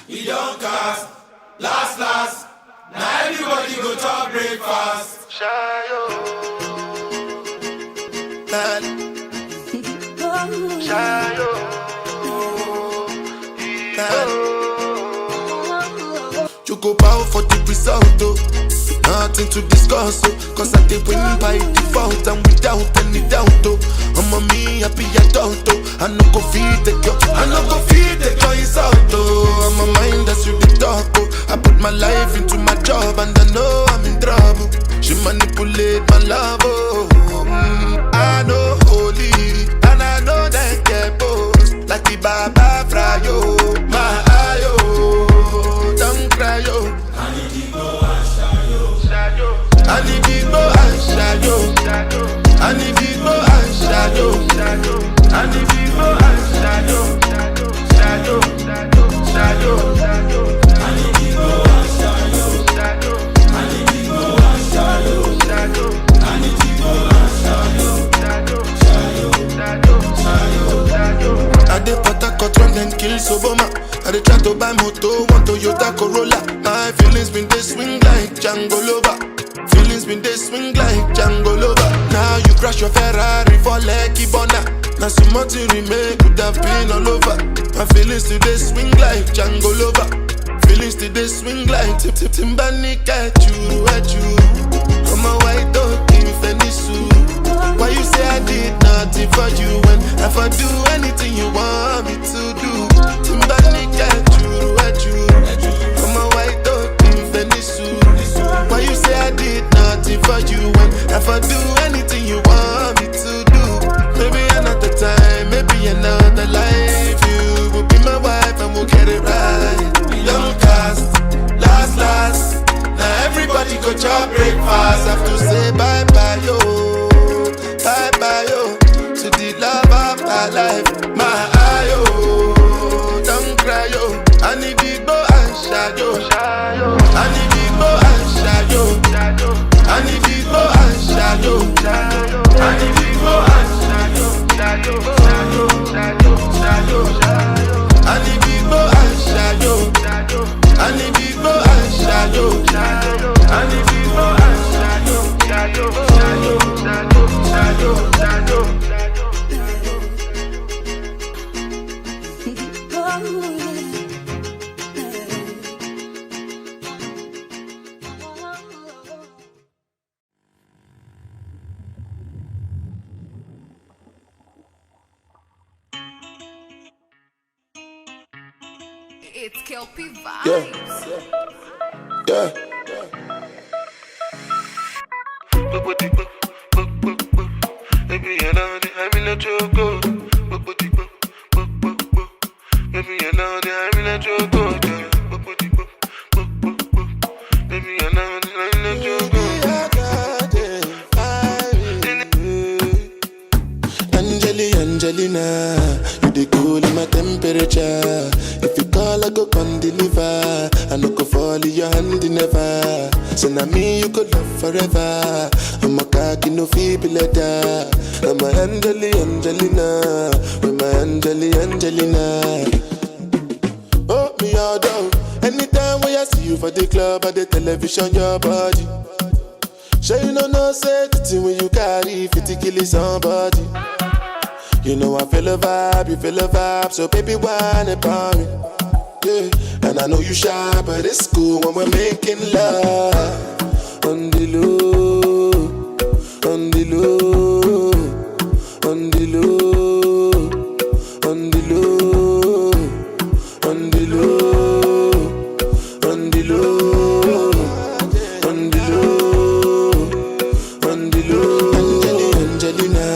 He don't cast, last. Now everybody go to breakfast. Shayo. Shayo. You go bow for the result, oh. Nothing to discuss, oh. Cause I did win by default and without any doubt, oh. I'm a me happy adult, oh. I no go feed the girl, insult, oh. I'm a mind that's you the talk, oh. I put my life into my job and I know I'm in trouble. She manipulate my love, oh. I know holy and I know that get boast. Like the Baba Frayo, my ayo, don't cry, yo. I need to go and shayo. I need to go and shayo. I need to go and shayo. I need to go and shayo. Shayo. I need to go and shayo. I need to go and shayo. I need to go and shayo. I dey Port run then kill Soboma. I dey try to buy moto, want Toyota Corolla. My feelings been they swing like Django Lover. Feelings been they swing like Django Lover. Now you crash your Ferrari for Lucky Burna. Now so much you remain could have been all over. My feelings today swing like Django Lover. Feelings today swing like Timbani at you. I'm a white dog in Fenisu. Why you say I did nothing for you when if I do anything you want me to do? Timbani at you. I'm a white dog in Fenisu. Why you say I did nothing for you when if I do anything you want me to do? Maybe another time, maybe another life. You will be my wife and we'll get it right. Young cast, last. Now everybody go to breakfast. Have to say bye-bye, yo. Bye-bye, yo. To the love of my life. My ayo, don't cry, yo. I need to go and shayo. I need to go and shayo. I need to go and shayo. I need to go and shayo. I need to go and shayo. I need to go and shayo. I need to go and shayo. It's Kelpie Vibes. Yeah. Maybe you know that I'm in a joke. Maybe you know that I'm in a joke. Maybe you know that I'm in a joke. Angelina, you the cool in my temperature. If you call, I go come deliver. I no go fall in your hand never. So now me you could love forever. I'm a cocky no feeble letter. I'm a Angelina, with my Angelina. Oh me all down. Anytime when I see you for the club or the television, your body. Sure you know say the thing when you carry 50 kill somebody. You know I feel a vibe, you feel a vibe, so baby whine about me. Yeah, and I know you shy, but it's cool when we're making love. On the low, on the low, on the low, on the low, on the low, on the low, on the low, on the low. Angelina,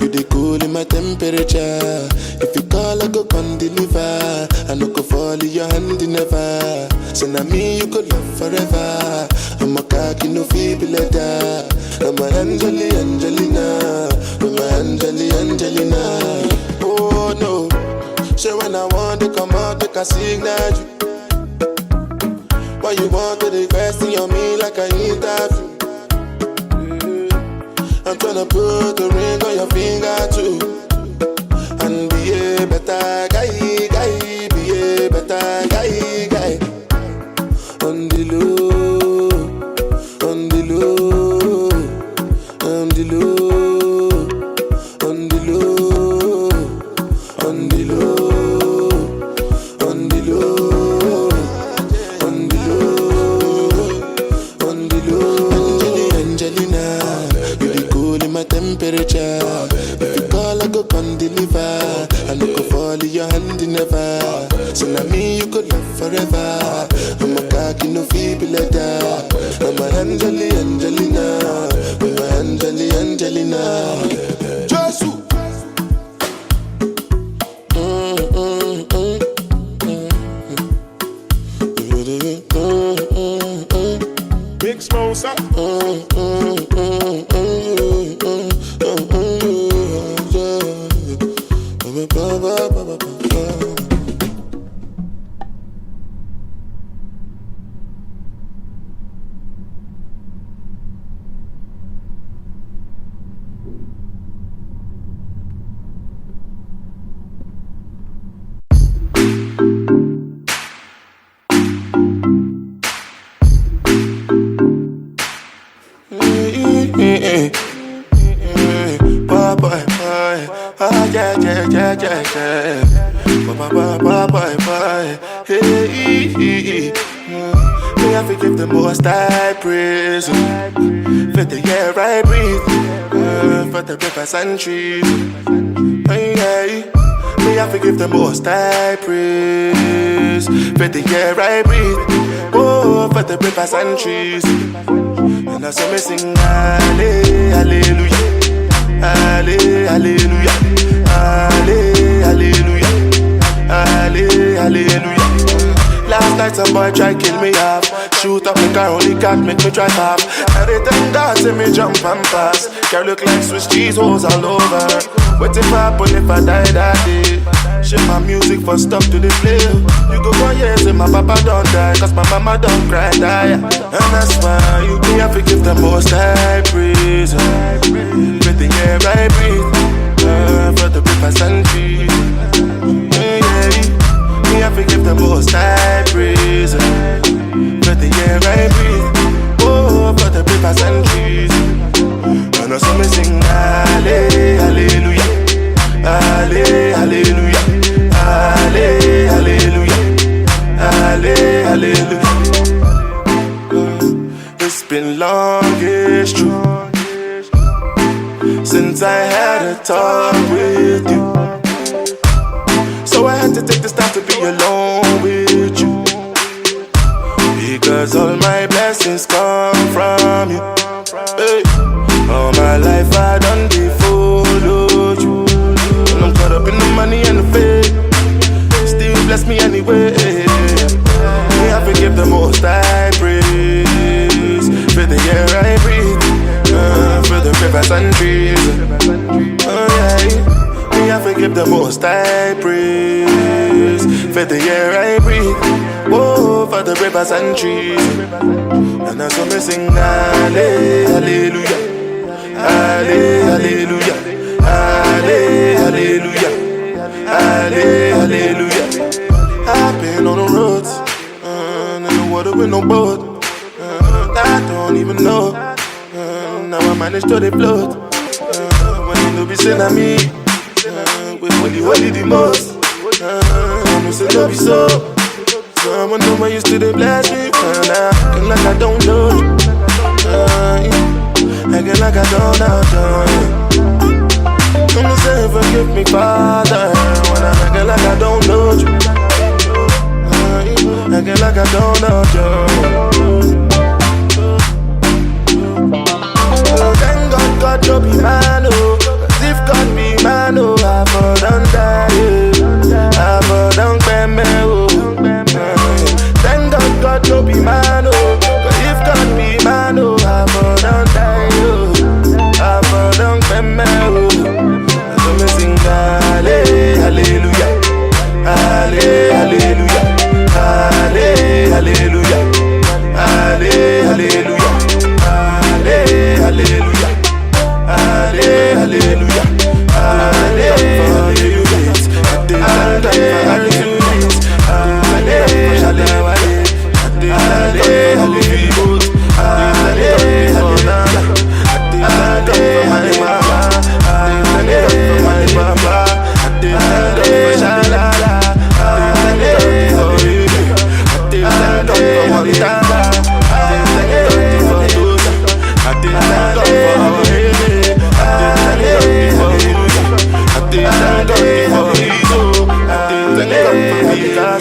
you the cool in my temperature. If you call, I go come deliver. I no go fall in your hand never. So now me you could love forever. I'm a cocky no feeble letter. I'm a Angelina, I'm a Angelina. Oh no, so when I want to come out, take a signal you. Why you want to request on me like I interview? I'm tryna put the ring on your finger too. And be a better guy, be a better guy. So now me you could love forever. I'm a cocky no feeble letter. I'm a Angelina. I'm a Angelina. Jesus. Big Smosa. Me have to give the most I praise. For the air I breathe, for the rivers and trees. Me have to give the most I praise. For the air I breathe, oh, for the rivers and trees. And I saw me sing hallelujah, hallelujah, hallelujah, hallelujah. Last night some boy try kill me off. Shoot up my car, only got make me drive off. Every time God see me jump and pass. Girl look like Swiss cheese holes all over. What if I happen if I die that day? Ship my music for stuff to the play. You go for years and my papa don't die, cause my mama don't cry die. And that's why you be have to give the most I praise. With the air I breathe, for the rivers and trees. Me have to give the most I praise. For the air I breathe, oh, for the rivers and trees. And I saw me sing hallelujah, hallelujah, hallelujah, hallelujah. It's been long, it's true, since I had a talk with you. So I had to take this time to be alone with you, because all my blessings come from you. Hey. All my life I done followed you, and I'm caught up in the money and the fame. Still bless me anyway. Me have to give the most I praise. For the air I breathe, for the rivers and trees. Oh yeah. Me have to give the most I praise. For the air I breathe, oh, for the rivers and trees. And I saw me sing hallelujah, hallelujah, hallelujah, hallelujah. I've been on the roads, in the water with no boat. I don't even know. Now I managed to float. When you know be saying at me, with holy the most. I'm say no be so. Someone know when you still they bless me. And I acting like I don't know you. Acting like I don't know you. Come say forgive me, Father. When I'm acting like I don't know you. Acting like I don't know you. Thank God, God don't be man, oh. Cause if God be man, oh, I for done die, I for done bam, oh. Thank God, God don't be man, oh. Cause if God be man, oh, I for done die, oh. I for done bam, oh. So me sing hallelujah, hallelujah, hallelujah,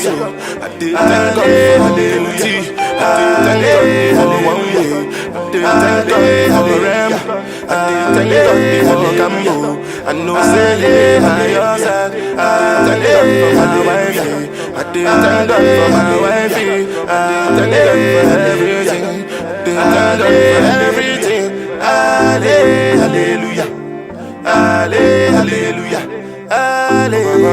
so I did thank God for plenty. I did thank God for one way. I did thank God for Rem. I did thank God for Cambo. I know say by your side. I did thank God for my wife. I did thank God for my wife. I did thank God for everything. I did thank God for everything. Hallelujah. Hallelujah. Hallelujah. Hallelujah.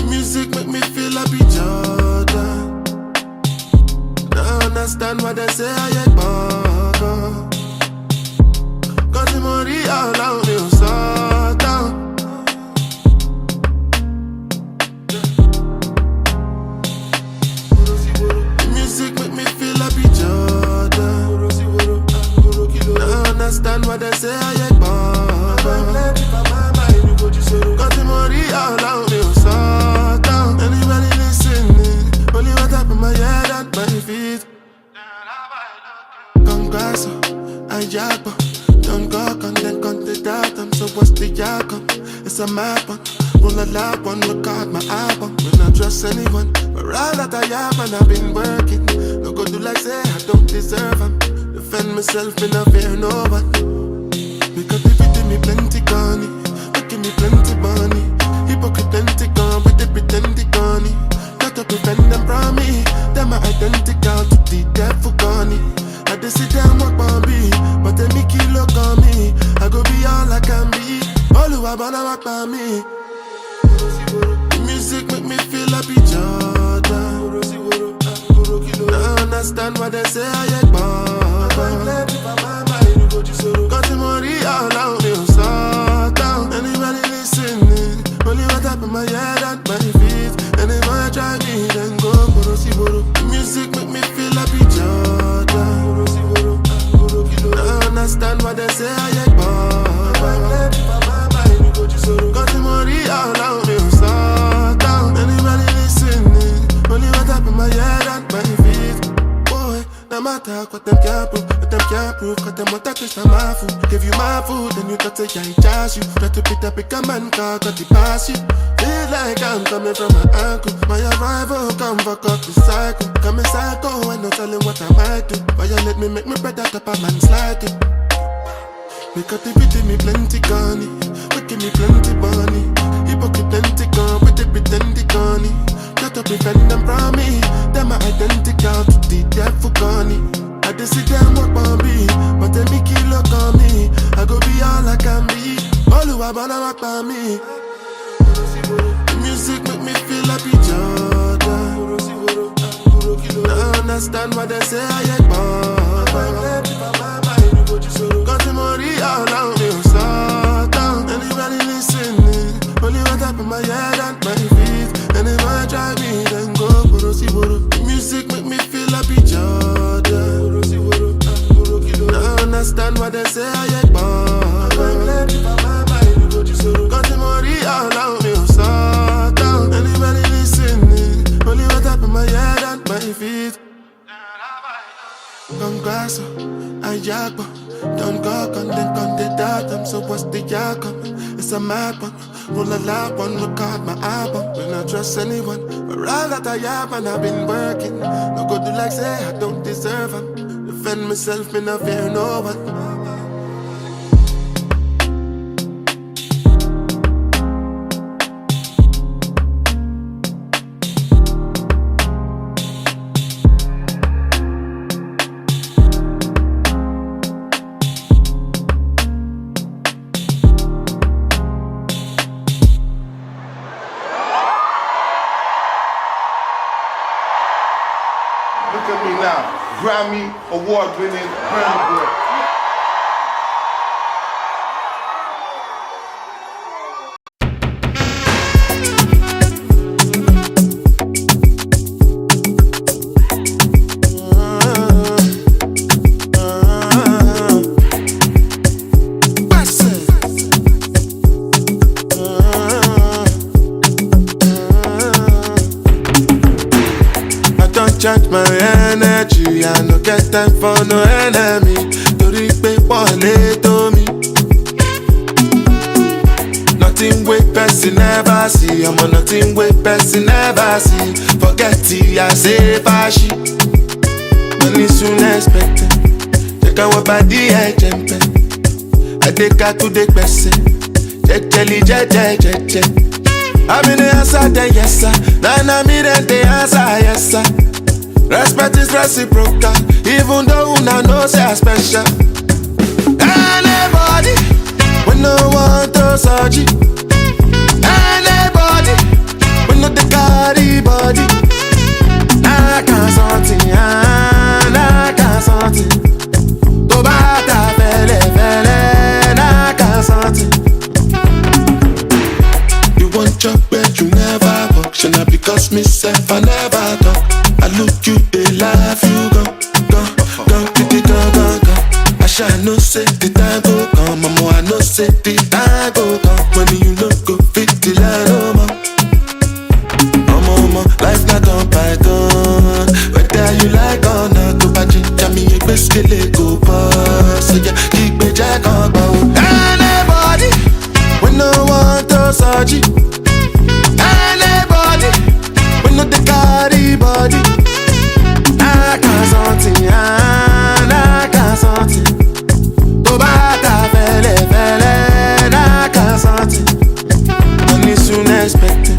Music make me feel like be Jordan. Now I understand what they say I ain't bugger. Cause the money all out me so down. The music make me feel like be Jordan. Now I understand what they say I ain't bugger. Cause the money all out me so down. Anybody listening? Only what up in my head and my feet. Congrats, I jab. Don't go on, then count it out. I'm so what's the outcome? It's a map one. Roll a lap one, look out my album. Will not trust anyone. But all that I have and I've been working. No go do like say I don't deserve them. Defend myself, me not fear no one. Because if it me plenty gunny, making me plenty money. Hypocrite plenty gone with the pretend gunny. Got to prevent them from me. Them are identical to the devil gunny. I just sit down walk on me, but they make you look on me. I go be all I can be. All who I wanna walk by me. The music make me feel like be Jordan. I understand what they say I ain't bugger. Cause the money all out me so down. Anybody listening? Only what up in my head and my feet. And if I try me, then go The music make me feel like be Jordan. I understand what they say I ain't bugger. Cause the money all out me so down. Anybody listening? Only what up in my head and my feet. Boy, no matter what them can't prove, what them can't prove. Cause them want to taste my food. Give you my food, then you talk say I ain't charge you. Try to pick up a man car, got the pass you. Feel like I'm coming from my ankle. My arrival come fuck up the cycle. Coming psycho, and no telling what I might do. Violate me, make me better top a man's like it. Because they beating me plenty gunny, making me plenty money. Hypocrite plenty gone, with the pretend gunny. Got to prevent them from me. Them are identical to the devil gunny. I just sit down walk on me, but they make you look on me. I go be all I can be. All who I wanna walk by me. The music make me feel like be Jordan. I understand what they say I ain't bugger. Cause the money all out me so down. Anybody listening? Only what up in my head and my feet. And if I try me, then go The music make me feel like be Jordan. I understand what they say I ain't bugger. Cause the money all out me so down. Anybody listening? Only what up in my head and my feet. Congrats, I jab. Don't go on, then count it out. I'm so what's the outcome? It's a mad one. Roll a lap one, look out my album. Will not trust anyone. But all that I have and I've been working. No go do like say I don't deserve them. Defend myself, me not fear no one. Look at me now, Grammy award-winning Burna boy. recharge my energy. I no get time for no enemy. Tori pe pole to me. Nothing with person never see. I'm on nothing with person never see. Forget it, I say fashi. Money soon expected. Take our body, I jump. I take her to the person. Jelly, je. I'm in the answer, then yes sir. Nana me then the answer, yes sir. Respect is reciprocal, even though una know say I special. Anybody, we no want to surgery. Anybody, we no the carry body. I can't something, I can't something. To bata fele, I can't something. Chop but you never walk. Should not because myself I never talk. I look you, they laugh, you go. I shall no say the time go come. Mama, I no say the time go come. When you look go fit the line, oh ma. Mama, life not on python. Whether you like or not, to bajinja me a biscuit go pass. So yeah, keep me jack on bow. Anybody, we no want to surgery. Anybody, we know the carry body. I can't something, I can't something. To bata fele, I can't something. Money soon expected.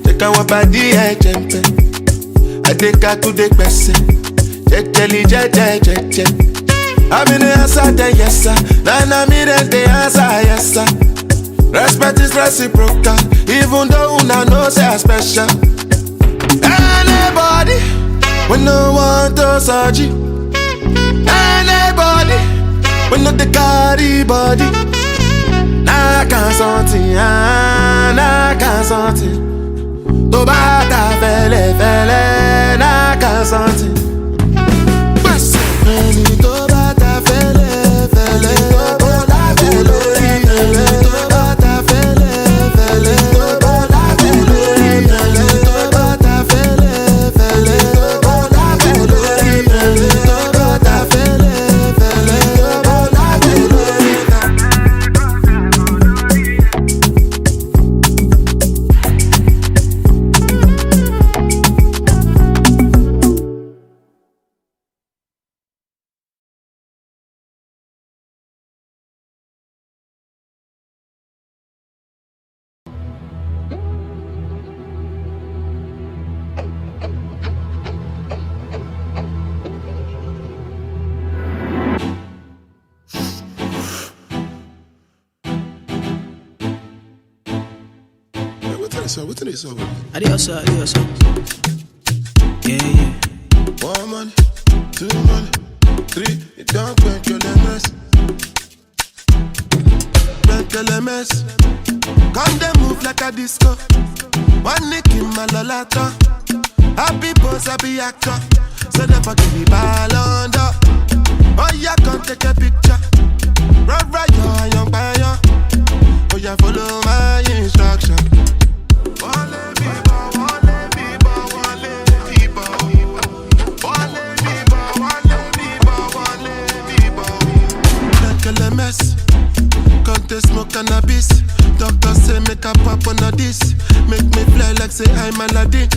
Take our body, I jump. I take her to the person. Jelly, je. I'm in the answer, then yes sir. Nana me then the answer, yes sir. Respect is reciprocal, even though una know say I special. Anybody, we no want to surgery. Anybody, we no the carry body. I can't something, I can't something. To bata fele, I can't something. To bata fele, to bata fele. What's in this song? Adios. Yeah. 1 money, 2 money, 3. You don't quench your lemons. Quench your lemons. Come they move like a disco. One nick in my lolata. Happy boss, happy actor. So never give me ball under. Oh yeah, come take a picture. Right, you're young buyer. Oh yeah, follow my instruction. Can't smoke cannabis. Doctor say make a pop on this. Make me fly like say I'm Aladdin.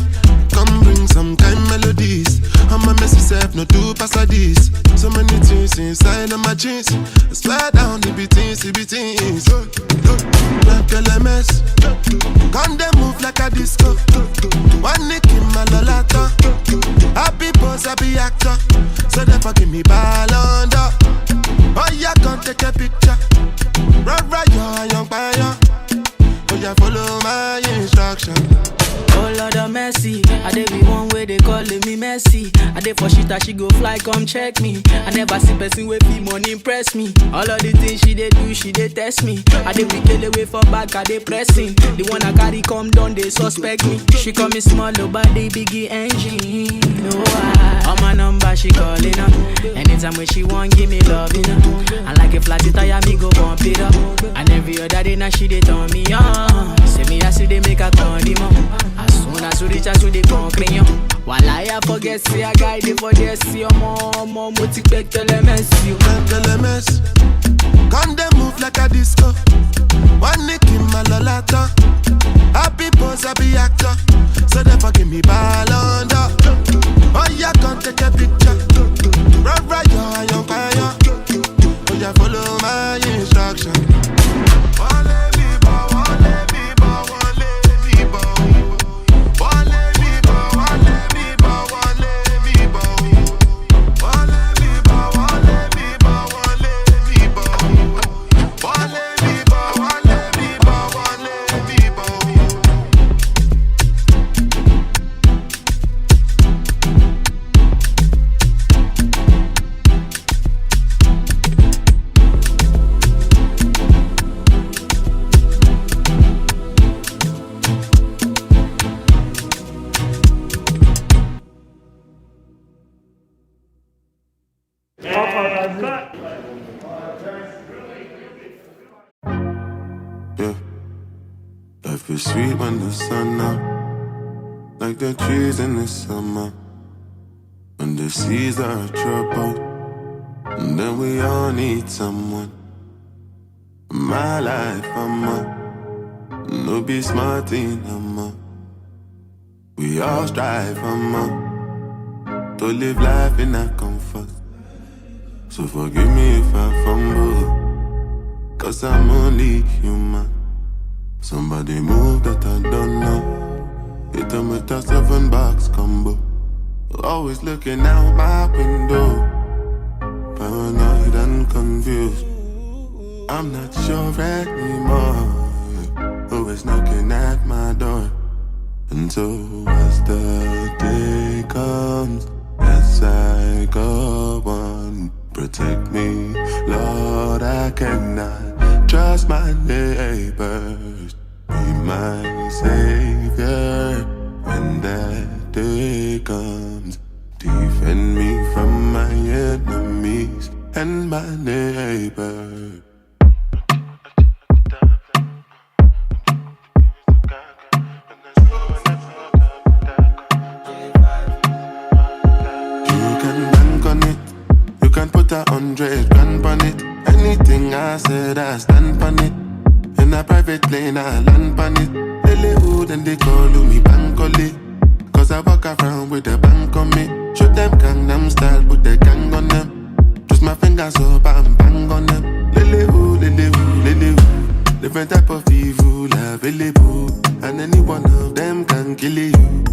Come bring some kind melodies. I'm a messy self, no do pass like this. So many things inside of my jeans. I swear down the beatings. Like LMS. Come they move like a disco. One nick in my lolata. Happy boss, happy actor. So therefore give me ball under. Oh yeah, come take a picture. Right, you're a young buyer. Oh yeah, follow my instruction. Oh Lord of mercy, I dey be one way they calling me messy. I dey for shit that she go fly, come check me. I never see person with fee money impress me. All of the things she dey do, she dey test me. I dey wicked away for back, I dey pressing. The one I carry come down, they suspect me. She call me small, but the biggie engine. No, on my number she calling up. Anytime when she want, give me love, you know. And like a flat tire, me go bump it up. And every other day now she dey turn me on. Say me I see they make her turn him on. As soon Muna suricha to the concretion. While I forget, see a guy, they for this, see your mom, motivate LMS. LMS, come they move like a disco. One nick in my lolata. Happy pose, happy actor. So therefore give me ball under. Oh yeah, come take a picture. Right, you're fire. Oh yeah, follow my instruction. Yeah, life is sweet when the sun out, like the trees in the summer. When the seas are troubled, and then we all need someone. My life, no be smart enough. We all strive, to live life in a comfort. So forgive me if I fumble, cause I'm only human. Somebody move that I don't know. Hit them with a 7-box combo. Always looking out my window, paranoid and confused. I'm not sure anymore who is knocking at my door. And so as the day comes, as I go on, protect me, Lord, I cannot trust my neighbors. Be my savior when that day comes. Defend me from my enemies and my neighbor. Put 100 grand on it. Anything I said, I stand on it. In a private lane, I land on it. Lilywood and they call me Bankole. Cause I walk around with a bank on me. Shoot them Gangnam style, put the gang on them. Twist my fingers up and bang on them. Lilywood, Lilywood, Lilywood. Different type of evil available, and any one of them can kill you.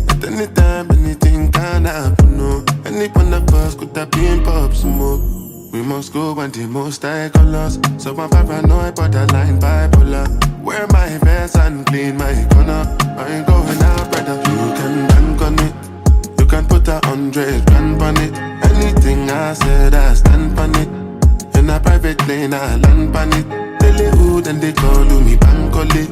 At any time, anything can happen, no. Any one of us could have been pop smoke. We must go when the most I colors. So I'm paranoid, borderline bipolar. Wear my vest and clean my corner. I ain't going out, brother. You can bank on it. You can put 100 grand on it. Anything I said, I stand on it. In a private lane, I land on it. Lilywood and they call me Bankole.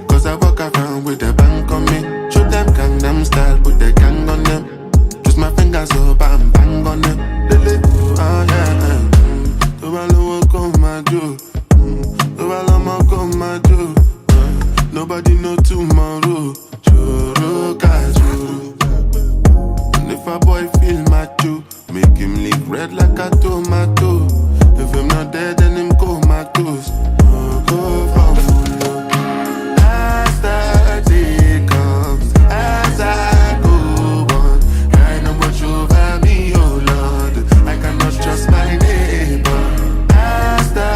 Cause I walk around with a bank on me. Shoot them Gangnam style, put the gang on them. Twist my fingers up and bang on them. Lilywood, oh yeah. Do I know what come my do? Do I know what come my do? Nobody know tomorrow. Choro, choro. And if a boy feel macho, make him lick red like a tomato. If him not dead, then him comatose. Go from low. As the day comes, as I go on, I know what over me, oh Lord. I cannot trust my neighbor. As the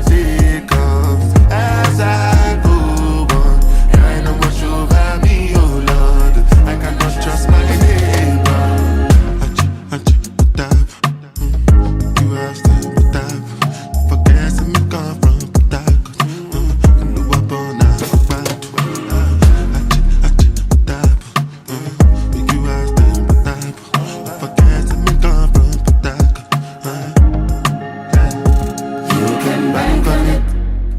day comes, as I go on, I know what over me, oh Lord. I cannot trust my neighbor. You asked them, but that forget me come from that. I know what born out of bad. You asked them, but that forget me come from that. You can bank on it.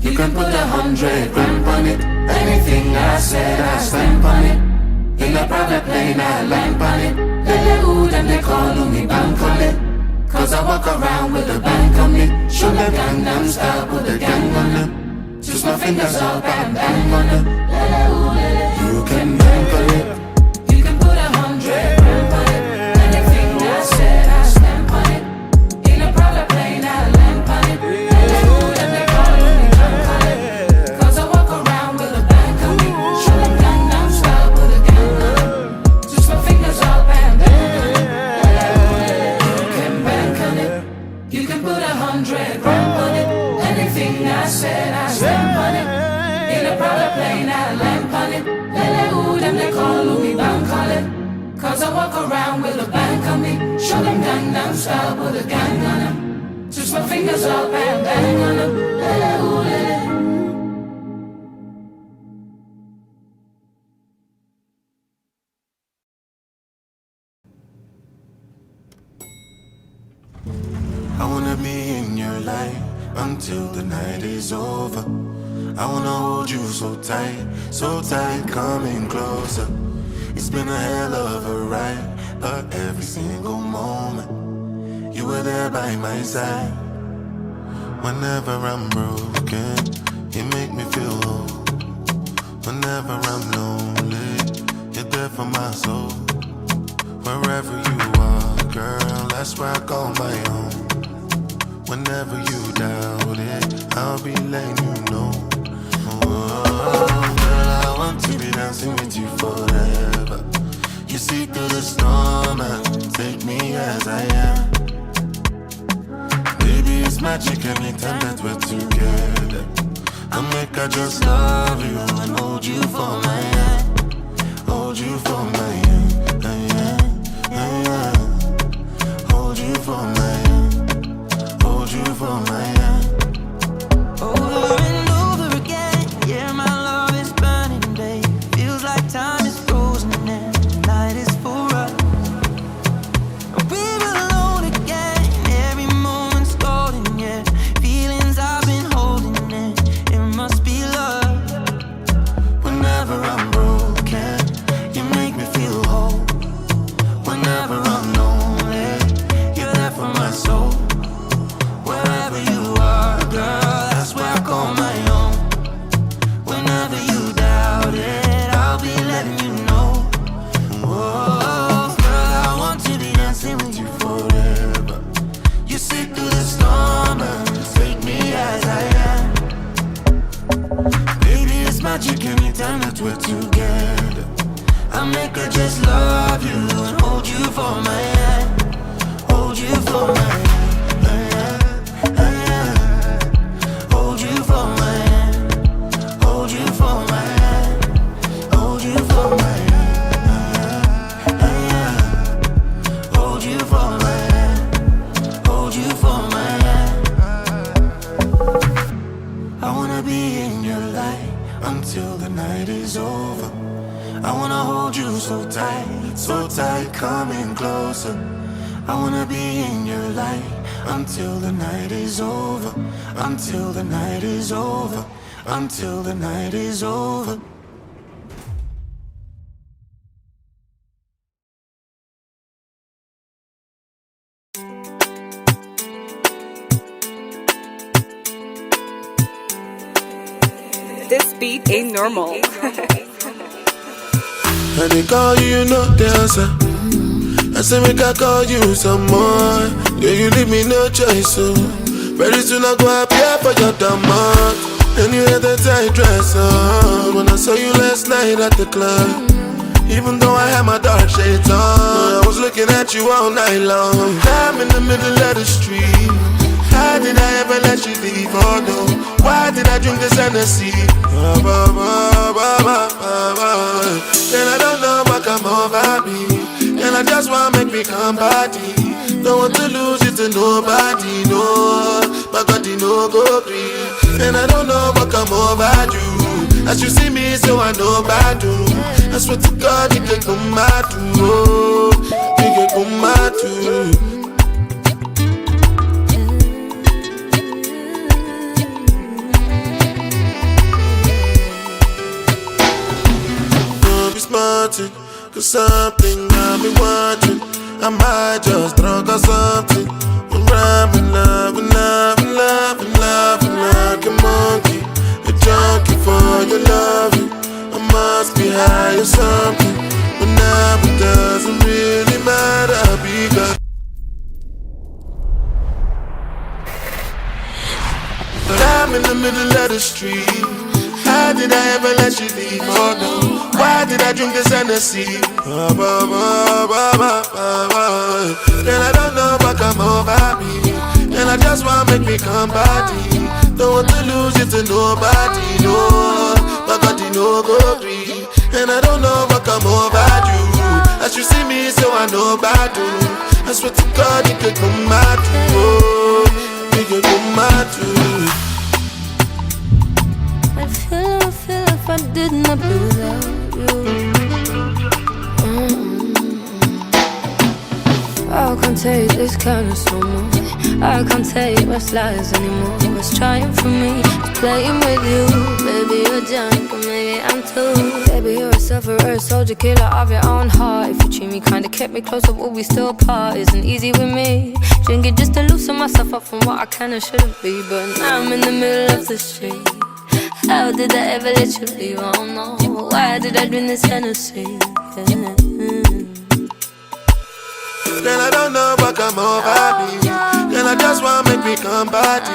You can put 100 grand on it. Anything I said, I stand on it. In a private plane, I land on it. Lilywood and they call me Bankole. Cause I walk around with a bank on me. Show them Gangnam style, put the gang on them. Twist my fingers up and bang on them. You can bank on it. everything I said, I stand on it. In a private plane, I land on it. Lele who them they call me bank on it. Cause I walk around with a bank on me. Show them Gangnam style with a gang on them. Switch my fingers up and bang on them. Lele who lele. I wanna be in your light until the night is over. I wanna hold you so tight, coming closer. It's been a hell of a ride, but every single moment you were there by my side. Whenever I'm broken, you make me feel whole. Whenever I'm lonely, you're there for my soul. Wherever you are, girl, that's where I call my own. Whenever you doubt it, I'll be letting you know. Oh, girl, I want to be dancing with you forever. You see through the storm and take me as I am. Baby, it's magic anytime that we're together. I make I just love you and hold you for my hand. Hold you for my hand. Hold you for my hand. Hold you for my hand. Over and over again, yeah, my love is burning, babe. Feels like time is frozen and the night is for us. We're alone again, every moment's golden, yeah. Feelings I've been holding in, it must be love. Whenever I'm broken, you make me feel whole. Whenever I'm lonely, you're there for my soul. Wherever you are, girl, that's where I call my own. Whenever you doubt it, I'll be letting you know. Oh, girl, I want to be dancing with you forever. You see through the storm and take me as I am. Baby, it's magic anytime that we're together. I make her just love you and hold you for my hand. Hold you for my hand. Hold you for my hand. Hold you for my hand. Hold you for my hand. Hold you for my hand. Hold you for my hand. I wanna be in your light until the night is over. I wanna hold you so tight, coming closer. I wanna be in your light until the night is over. Until the night is over. Until the night is over. This beat ain't normal. And they call you, you know the answer. I say make I call you some more. Yeah, you leave me no choice, so very soon I go appear for your demand. And you had that tight dress on when I saw you last night at the club. Even though I had my dark shades on, I was looking at you all night long. I'm in the middle of the street. How did I ever let you leave? Oh no, why did I drink this Hennessy? And I don't know what come over me. And I just wanna make me come body. Don't want to lose it to nobody, no. My God, you no go free. And I don't know what come over you. As you see me, so I know about you. I swear to God, you can come out too. You can come out too. Cause something got me watching. I might just drunk or something. I'm in love, in love, in love, in love, in like a monkey. A junkie for your loving. I must be high or something. But now it doesn't really matter because but I'm in the middle of the street. How did I ever let you leave? Oh no. Why did I drink this Hennessy? And I don't know what come over me. And I just wanna make me come body. Don't want to lose you to nobody, no. My God, you know go agree. And I don't know what come over you. As you see me, so I know about you. I swear to God, you could come out to. Oh, you could come out to. I feel if I did not be without you. I can't take this kindness no more. I can't take my lies anymore. What's trying for me, just playing with you. Baby, you're drunk, and maybe I'm too. Baby, you're a sufferer, soldier, killer of your own heart. If you treat me kinda, kept me close up, will we still apart? Isn't easy with me. Drink it just to loosen myself up from what I can and shouldn't be. But now I'm in the middle of the street. How did I ever let you leave? I don't know. Why did I drink this Hennessy? Yeah. Girl, I don't know what come over me. Girl, I just want make me come party.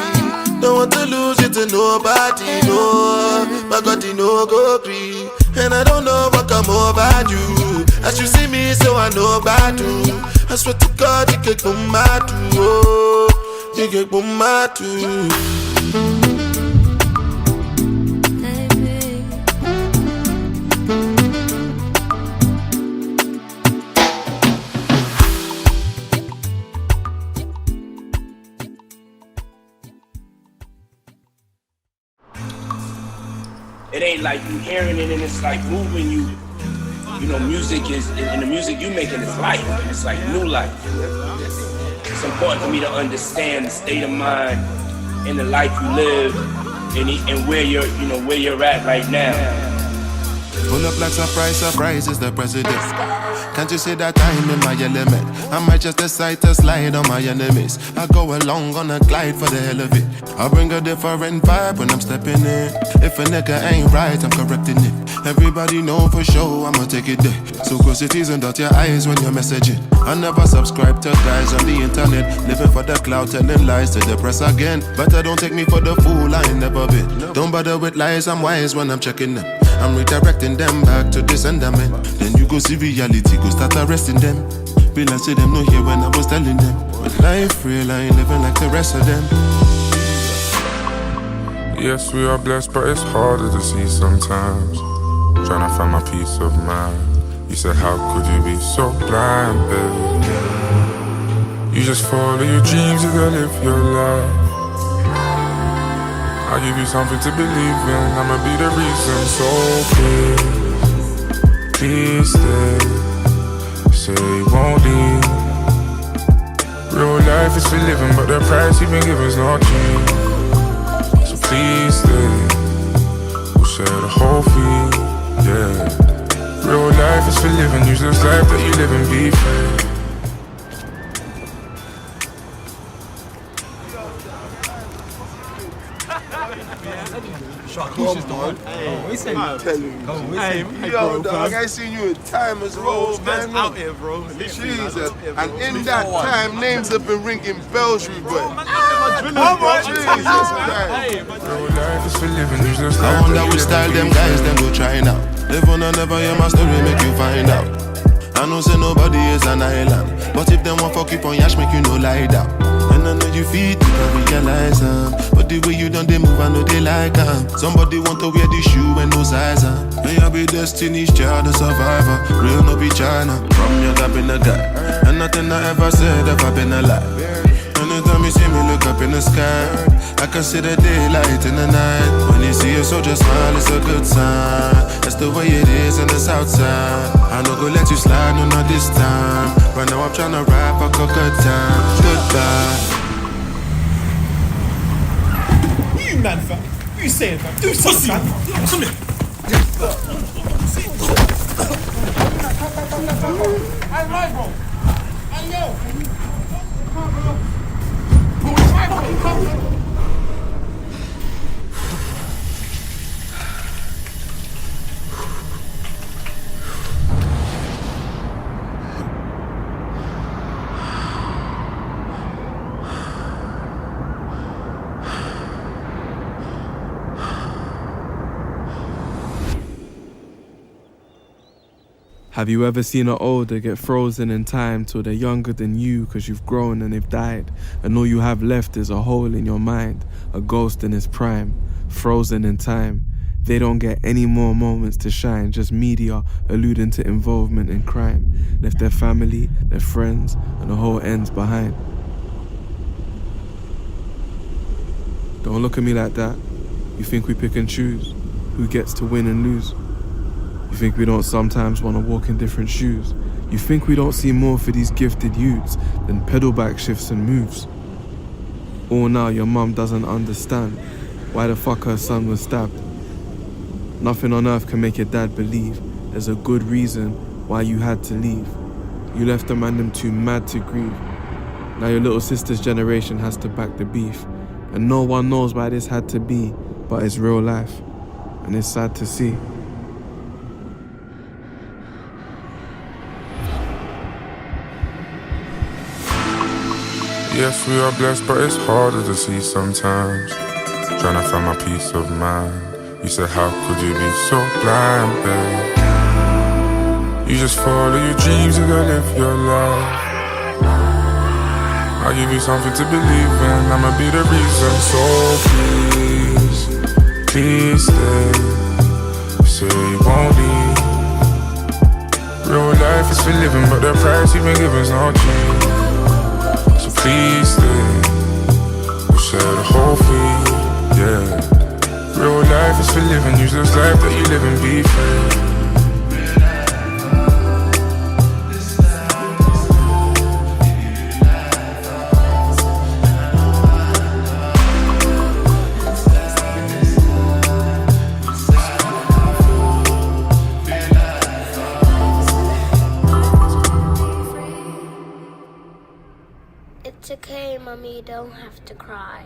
Don't want to lose you to nobody, no. My God, you know go agree. And I don't know what come over you. As you see me, so I know about you. I swear to God, you can come out, oh, you can come out. It ain't like you hearing it and it's like moving you. You know, music is, and the music you making is life. It's like new life. It's important for me to understand the state of mind and the life you live and where you're, you know, where you're at right now. Pull up like surprise is the president. Can't you see that I'm in my element? I might just decide to slide on my enemies. I go along on a glide for the hell of it. I bring a different vibe when I'm stepping in. If a nigga ain't right, I'm correcting it. Everybody know for sure I'ma take it there. So cross your T's and dot your I's when you're messaging. I never subscribe to guys on the internet, living for the cloud, telling lies to the press again. But I don't take me for the fool, I ain't never been. Don't bother with lies, I'm wise when I'm checking them. I'm redirecting them back to the sender, man. Then you go see reality, go start arresting them. Be like say them no hear when I was telling them. But life real, I ain't living like the rest of them. Yes, we are blessed, but it's harder to see sometimes. Trying to find my peace of mind. You said, how could you be so blind, baby? You just follow your dreams, you gotta live your life. I'll give you something to believe in, I'ma be the reason. So please stay. Say you won't leave. Real life is for living, but the price you've been given's not cheap. So please stay. We'll share the whole fee, yeah. Real life is for living, use this life that you live and be free. Come on, we say I'm telling you. Yo, dog, I seen you in time as Rose, man. Out here, bro. Jesus. And in that time, names have been ringing bells, you boy. Jesus Christ. I wonder which style them guys them go try now. Live on and never hear my story, make you find out. I know say nobody is an island, but if them want fuck you on yash, make you no lie down. And I know you feel it, I realize but the way you done they move, I know they like somebody want to wear the shoe and no size May I be Destiny's Child, a survivor. Real no be China. From young I've been a guy, and nothing I ever said ever been a lie. Anytime you see me look up in the sky, I can see the daylight in the night. When you see a soldier smile, it's a good sign. That's the way it is in the south side. I no go let you slide, no not this time. Right now I'm tryna rap a good time. Goodbye. You man, fam. What you saying, fam? Do something, man. Come here. Hey, right, bro. Hey, yo. Have you ever seen an older get frozen in time till they're younger than you cause you've grown and they've died, and all you have left is a hole in your mind, a ghost in its prime, frozen in time. They don't get any more moments to shine, just media alluding to involvement in crime. Left their family, their friends, and the whole ends behind. Don't look at me like that. You think we pick and choose who gets to win and lose? You think we don't sometimes want to walk in different shoes? You think we don't see more for these gifted youths than pedal back shifts and moves? All now your mum doesn't understand why the fuck her son was stabbed. Nothing on earth can make your dad believe there's a good reason why you had to leave. You left them and them too mad to grieve. Now your little sister's generation has to back the beef. And no one knows why this had to be, but it's real life. And it's sad to see. Yes, we are blessed, but it's harder to see sometimes. Trying to find my peace of mind. You said, how could you be so blind, babe? You just follow your dreams and go live your life. I'll give you something to believe in, I'ma be the reason. So please, please stay. You say you won't leave. Real life is for living, but the price you've been given's not cheap. So please stay. We'll share the whole fee, yeah. Real life is for living, use this life that you live and be free. It's okay, Mommy, you don't have to cry.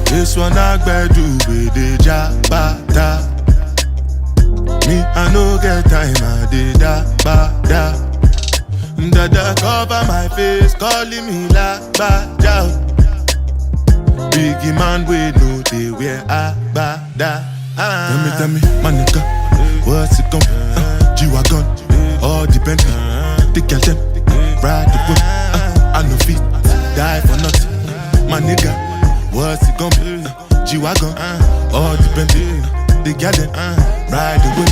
This one I do with the jabata. Me, I no get time, I did da ba da. Dada cover my face, calling me la ba da. Biggie man, we know they wear a ba da. Tell me, my nigga, what's it gon' G-Wagon, all the Bentley, the girl them, ride the whip. I no fit, die for nothing. My nigga, what's it gon' be? G-Wagon, all the Bentley, the girl them, ride the whip.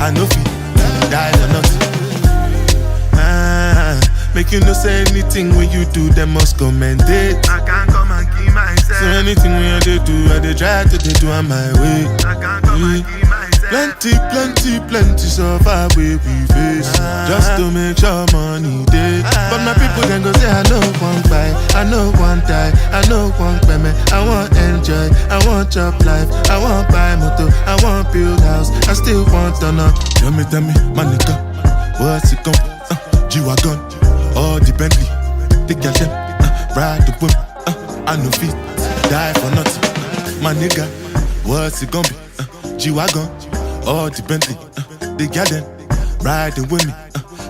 I no fit, die for nothing. Make you no say anything when you do, they must commend it. I can't come and keep myself. So anything when they do, I they try to do on my way. I can't come and keep myself. Plenty so far we face. Just to make sure money day. But my people then go say I know one buy, I know one die, I know one payment. I want enjoy, I want job life, I want buy motor, I want build house, I still want to know. Tell me, my nigga, what's it gon' G-Wagon, all the Bentley, the girl them, ride the whip. I no fit, die for nothing. My nigga, what's it gon' be? G-Wagon, all the Bentley, the girl them, riding with me.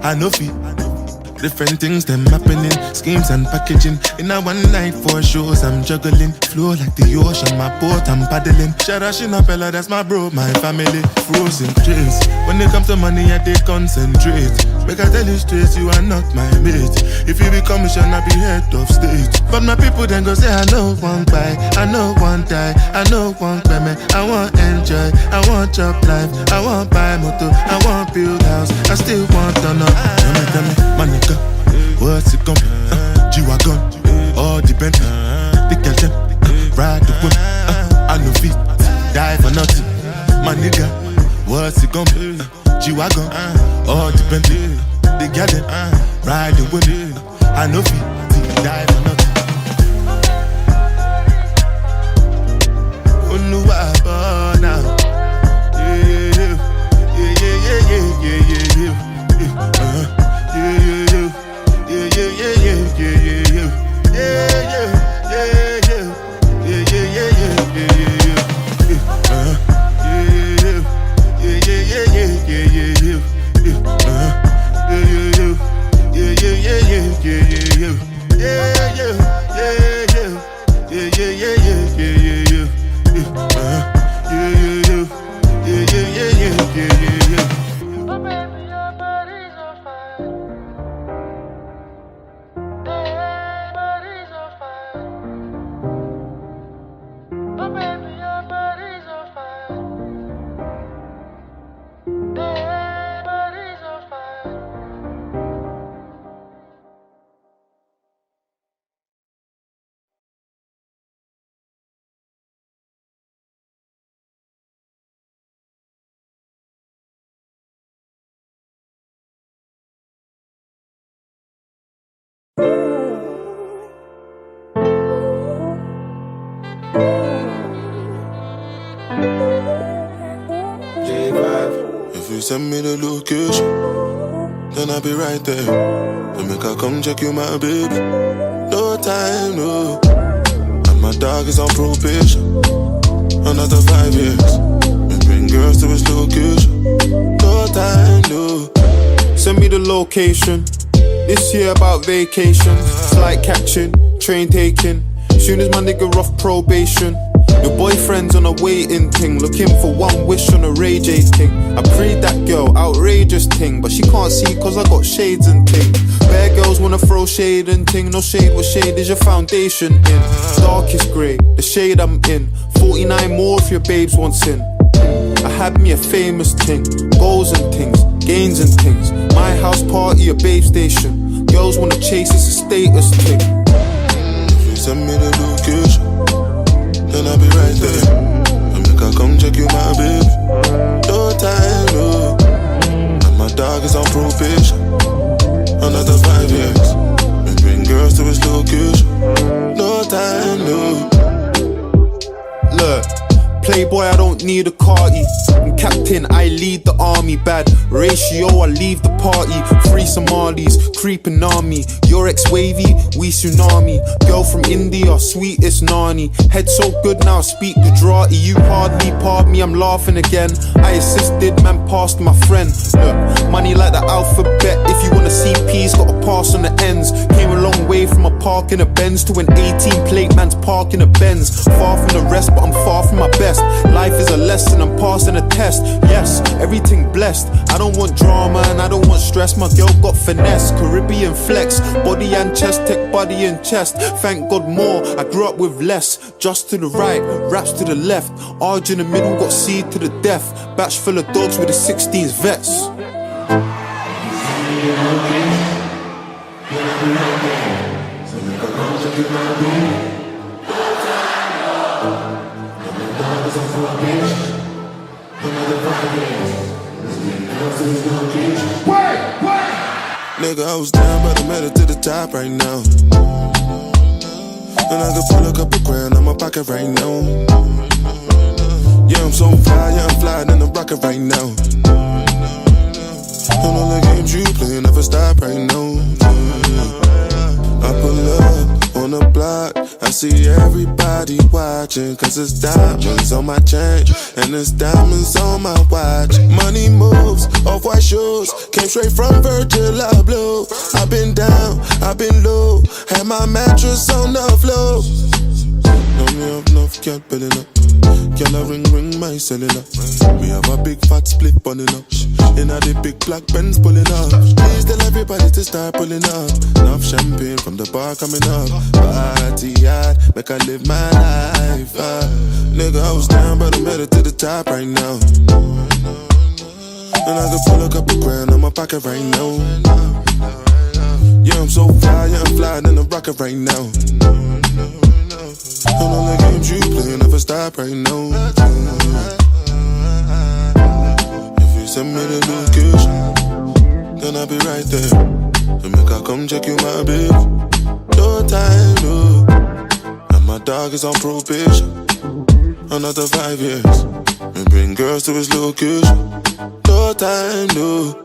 I no fit. Different things them happening, schemes and packaging. In a one night for shows I'm juggling. Flow like the ocean, my boat I'm paddling. Sharashina fella, that's my bro, my family. Frozen dreams. When it comes to money, I they concentrate. Make I tell you straight, you are not my mate. If you be commission, I be head of state. But my people then go say I know one buy, I know one die, I know one payment. I want enjoy, I want job life, I want buy motor, I want build house, I still want to know. Tell me, my nigga, what's it gon' be? G-Wagon, all the Bentley, the girl them, ride the whip. I no fit, die for nothing. My nigga, what's it gon' be? G-Wagon, all depending. The garden, riding with it. I know feet, die for nothing. Oh no, I now. Yeah. If you send me the location, then I'll be right there. Then make I come check you, my baby. No time, no. And my dog is on probation. Another 5 years. And bring girls to his location. No time, no. Send me the location. This year about vacations. Flight catching, train taking. Soon as my nigga off probation. Your boyfriend's on a waiting thing, looking for one wish on a Ray J thing. I prayed that girl, outrageous thing, but she can't see cause I got shades and thing. Bare girls wanna throw shade and thing, no shade, what shade is your foundation in? Darkest grey, the shade I'm in, 49 more if your babes wants in. I had me a famous thing, goals and things, gains and things. My house party, a babe station. Girls wanna chase, it's a status thing. If you send me the location, then I'll be right there. And make I come check you, my baby. No time, no. And my dog is on probation. Another 5 years. And bring girls to his location. No time, no. Look, playboy, I don't need a carty. I'm captain, I lead the army. Bad ratio, I leave the party. Free Somalis, creeping army. Your ex-wavy, we tsunami. Girl from India, sweetest nani. Head so good now I speak Gujarati. You hardly pardon me, I'm laughing again. I assisted, man passed my friend. Look, money like the alphabet. If you wanna see P's, gotta pass on the ends. Came a long way from a park in a Benz to an 18 plate man's park in a Benz. Far from the rest, but I'm far from my best. Life is a lesson, I'm passing a test. Yes, everything blessed. I don't want drama and I don't want stress. My girl got finesse, Caribbean flex. Body and chest, tech body and chest. Thank God more, I grew up with less. Just to the right, raps to the left. Arge in the middle, got C to the death. Batch full of dogs with the 16s vets. Nigga, I was down, but I made it to the top right now. And I can pull a couple grand on my pocket right now. Yeah, I'm so fly, yeah, I'm flying in the rocket right now. And all the games you play never stop right now. I pull up on the block, I see everybody watching. Cause it's diamonds on my chain, and it's diamonds on my watch. Money moves, off-white shoes, came straight from Virgil Abloh. I've been down, I've been low, had my mattress on the floor. Know me up enough, can't build it up. Can I ring my cellular? We have a big fat split bunning up. In a the big black Benz pulling up. Please tell everybody to start pulling up. Enough champagne from the bar coming up. Party hard, make I live my life. Nigga, I was down, but I made it to the top right now. And I can pull a couple grand on my pocket right now. Yeah, I'm so fly, yeah, I'm flying in the rocket right now. And all the games you play never stop right now. If you send me the location, birthday. So make her come check you, my baby. No time, no. And my dog is on probation. Another 5 years. And bring girls to his location. No time, no.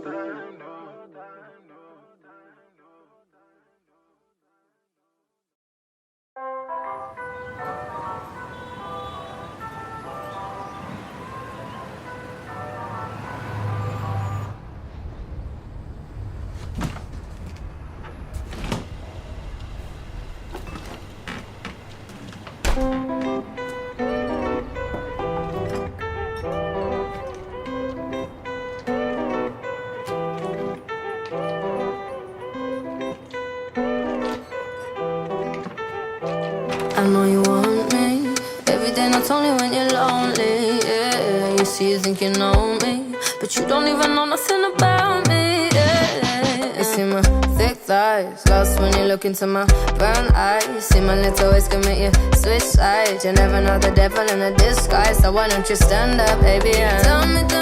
I know you want me every day, not only when you're lonely. Yeah, you see, you think you know me, but you don't even know nothing about me. Yeah, you see my thick thighs, lost when you look into my brown eyes. See my little ways can make you switch sides. You never know the devil in a disguise, so why don't you stand up, baby? And tell me, do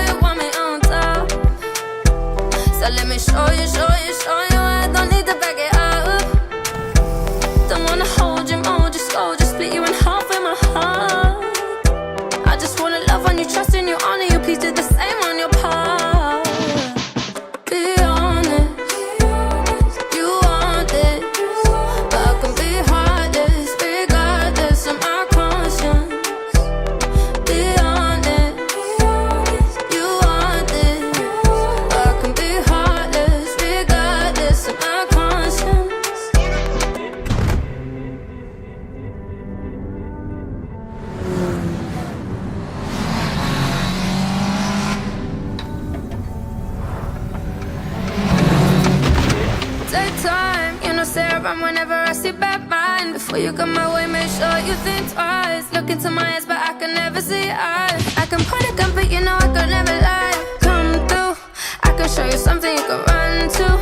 you want me on top? So let me show you. I don't need to back it up. Don't wanna hold you, mold you, slow, just split you in half with my heart. I just wanna love on you, trust in you, honor you, please do the same on your part. Be honest, you want this, but I can be heartless, regardless of my conscience. Be honest, you want this, but I can be heartless, regardless of my conscience. Take time, you know, stare around whenever I see bad mind. Before you come my way, make sure you think twice. Look into my eyes, but I can never see eyes. I can point a gun, but you know I could never lie. Come through, I can show you something you can run to.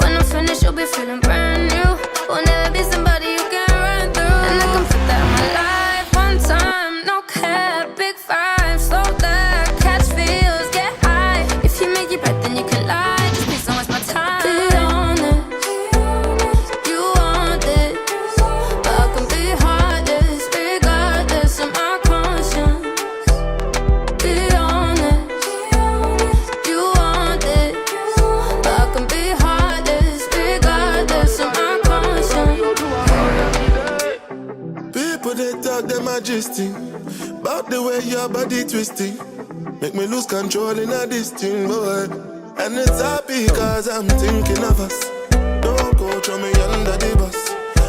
When I'm finished, you'll be feeling brand new. Will never be somebody you can run through. And I can put that in my life one time, no cap, big five, slow that, catch feels, get high. If you make your bet, then you can lie. Just please don't waste my time. Be honest, you want it, but I can be heartless, regardless of my conscience. Be honest, you want it, but I can be heartless, regardless of my conscience. People they talk them majesty about the way your body twisting. Make me lose control in a this thing, boy. And it's happy cause I'm thinking of us. Don't go throw me under the bus.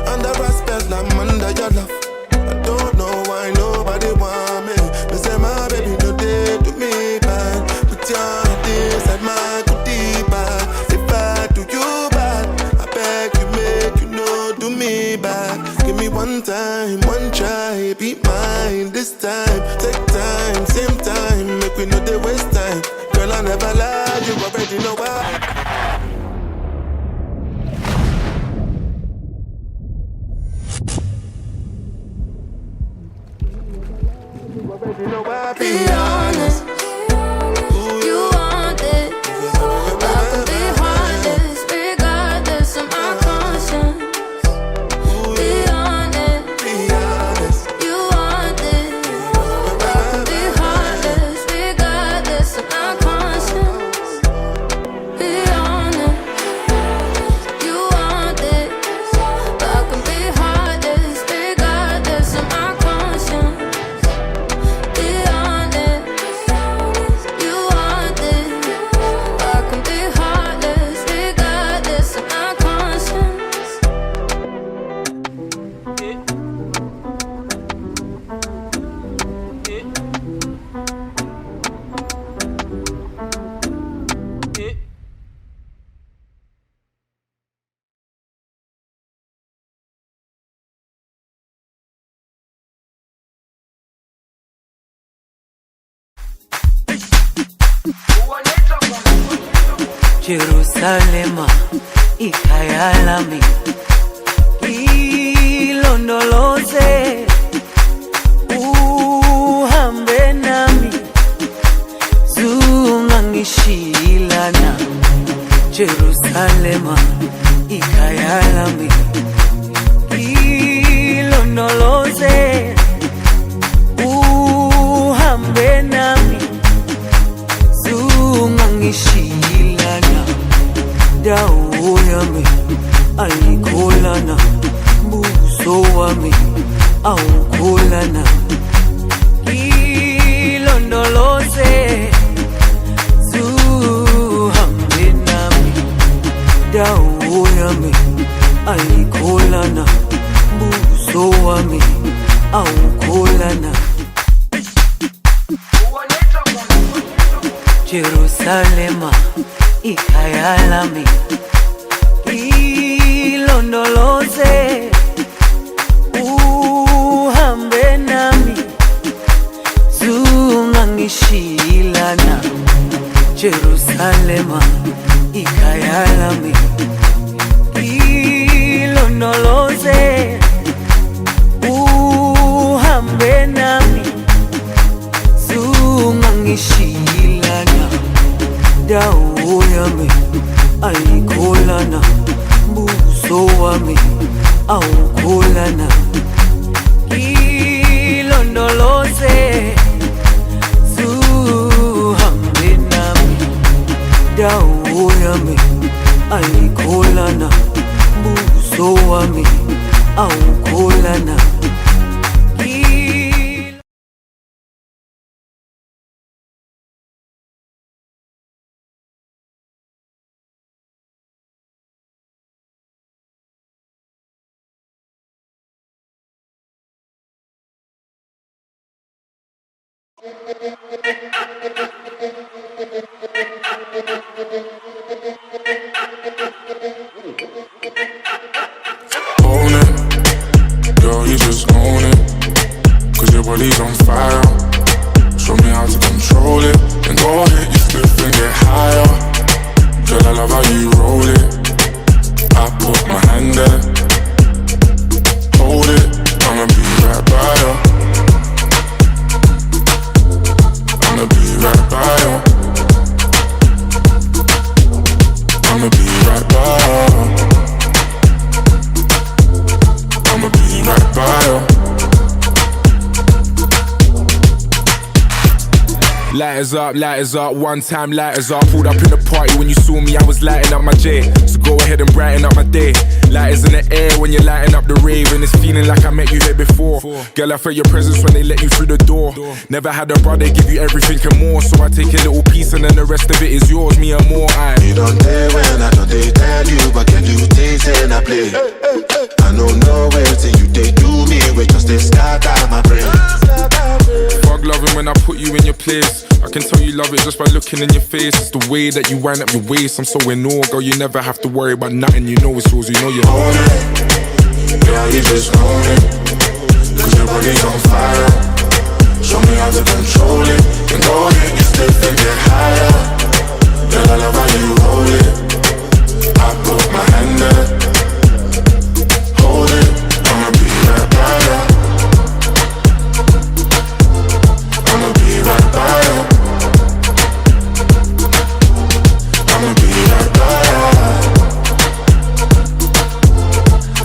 Under respect, I'm under your love. I don't know why nobody want me. They say my baby no day to me bad. Put your heart inside my goodie bag. If I do you bad, I beg you make you know do me bad. Give me one time, one try, be mine this time. Take time, same time, make we know they waste time. Girl, I never lie, you already know why. Be honest, you want it, but I can be heartless, regardless of my conscience. Be honest, you want it, but I can be heartless, regardless of my conscience. Be honest, you want it, but I can be heartless, regardless of my conscience. Be honest, you want it, but I can be heartless, regardless of my conscience. Jerusalema, ikhaya lami, ilondoloze, uhambe nami, zungangishilana. Jerusalema ikhaya lami ilondoloze uhambe nami zungangishilana dawo yami ayikholana buso wami awukholana ilondoloze zuhambe nami dawo yami ayikholana buso wami awukholana Jerusalema ikhaya lami ilondoloze uhambe nami zungangishilana Jerusalema ikhaya lami ilondoloze uhambe nami zungangishilana dawo yami ayikholana buso wami awukholana ilondoloze zuhambe nami dawo yami ayikholana buso wami awukholana Own it, girl, you just own it. Cause your body's on fire. Show me how to control it. Then go ahead, you flip and get higher. Girl, I love how you roll it. I put my hand there. Hold it, I'ma be right by you. I'ma be right by you. I'ma be right by you. I'ma be right by you. Lighters up, one time lighters up. Pulled up in the party when you saw me, I was lighting up my J. So go ahead and brighten up my day. Lighters in the air when you're lighting up the rave. And it's feeling like I met you here before. Girl, I felt your presence when they let you through the door. Never had a brother give you everything and more. So I take a little piece and then the rest of it is yours, me and more. You don't dare when I don't they tell you, but can you taste and I play? I don't know where till you they do me, we just they scatter my brain. Fuck loving when I put you in your place. I can tell you love it just by looking in your face. It's the way that you wind up your waist. I'm so in awe, girl, you never have to worry about nothing. You know it's yours, you know you own it. Girl, you just own it. Cause your body's on fire. Show me how to control it. And go ahead, you slip and get higher. Girl, I love how you roll it. I put my hand there. Hold it, I'ma be right by you. I'ma be right by you. I'ma be right by you.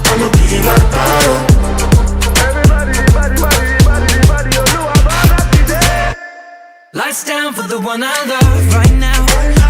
I'ma be right by you. Lights down for the one I love right now.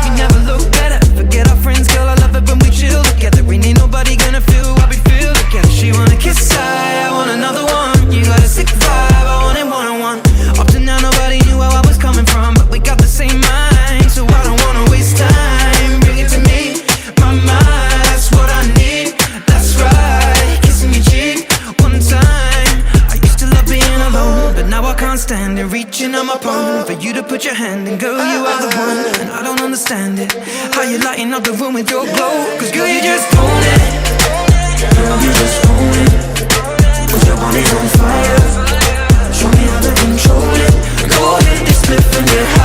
You never look better. Forget our friends, girl, I love it when we chill together. Ain't nobody gonna feel what we feel together. She wanna kiss, I want another one. You got a sick vibe, I want it one-on-one. Up to now nobody knew where I was coming from, but we got the same mind, so I don't wanna waste time. Bring it to me, my mind, that's what I need. That's right, kissing your cheek one time. I used to love being alone, but now I can't stand it. Reaching on my palm for you to put your hand in. Girl, you are the one, and I don't understand it. How you lighting up the room with your glow. Cause girl, you just own it. Girl, you just own it. Cause your body's on fire. Show me how to control it. Go ahead, just slip and get high.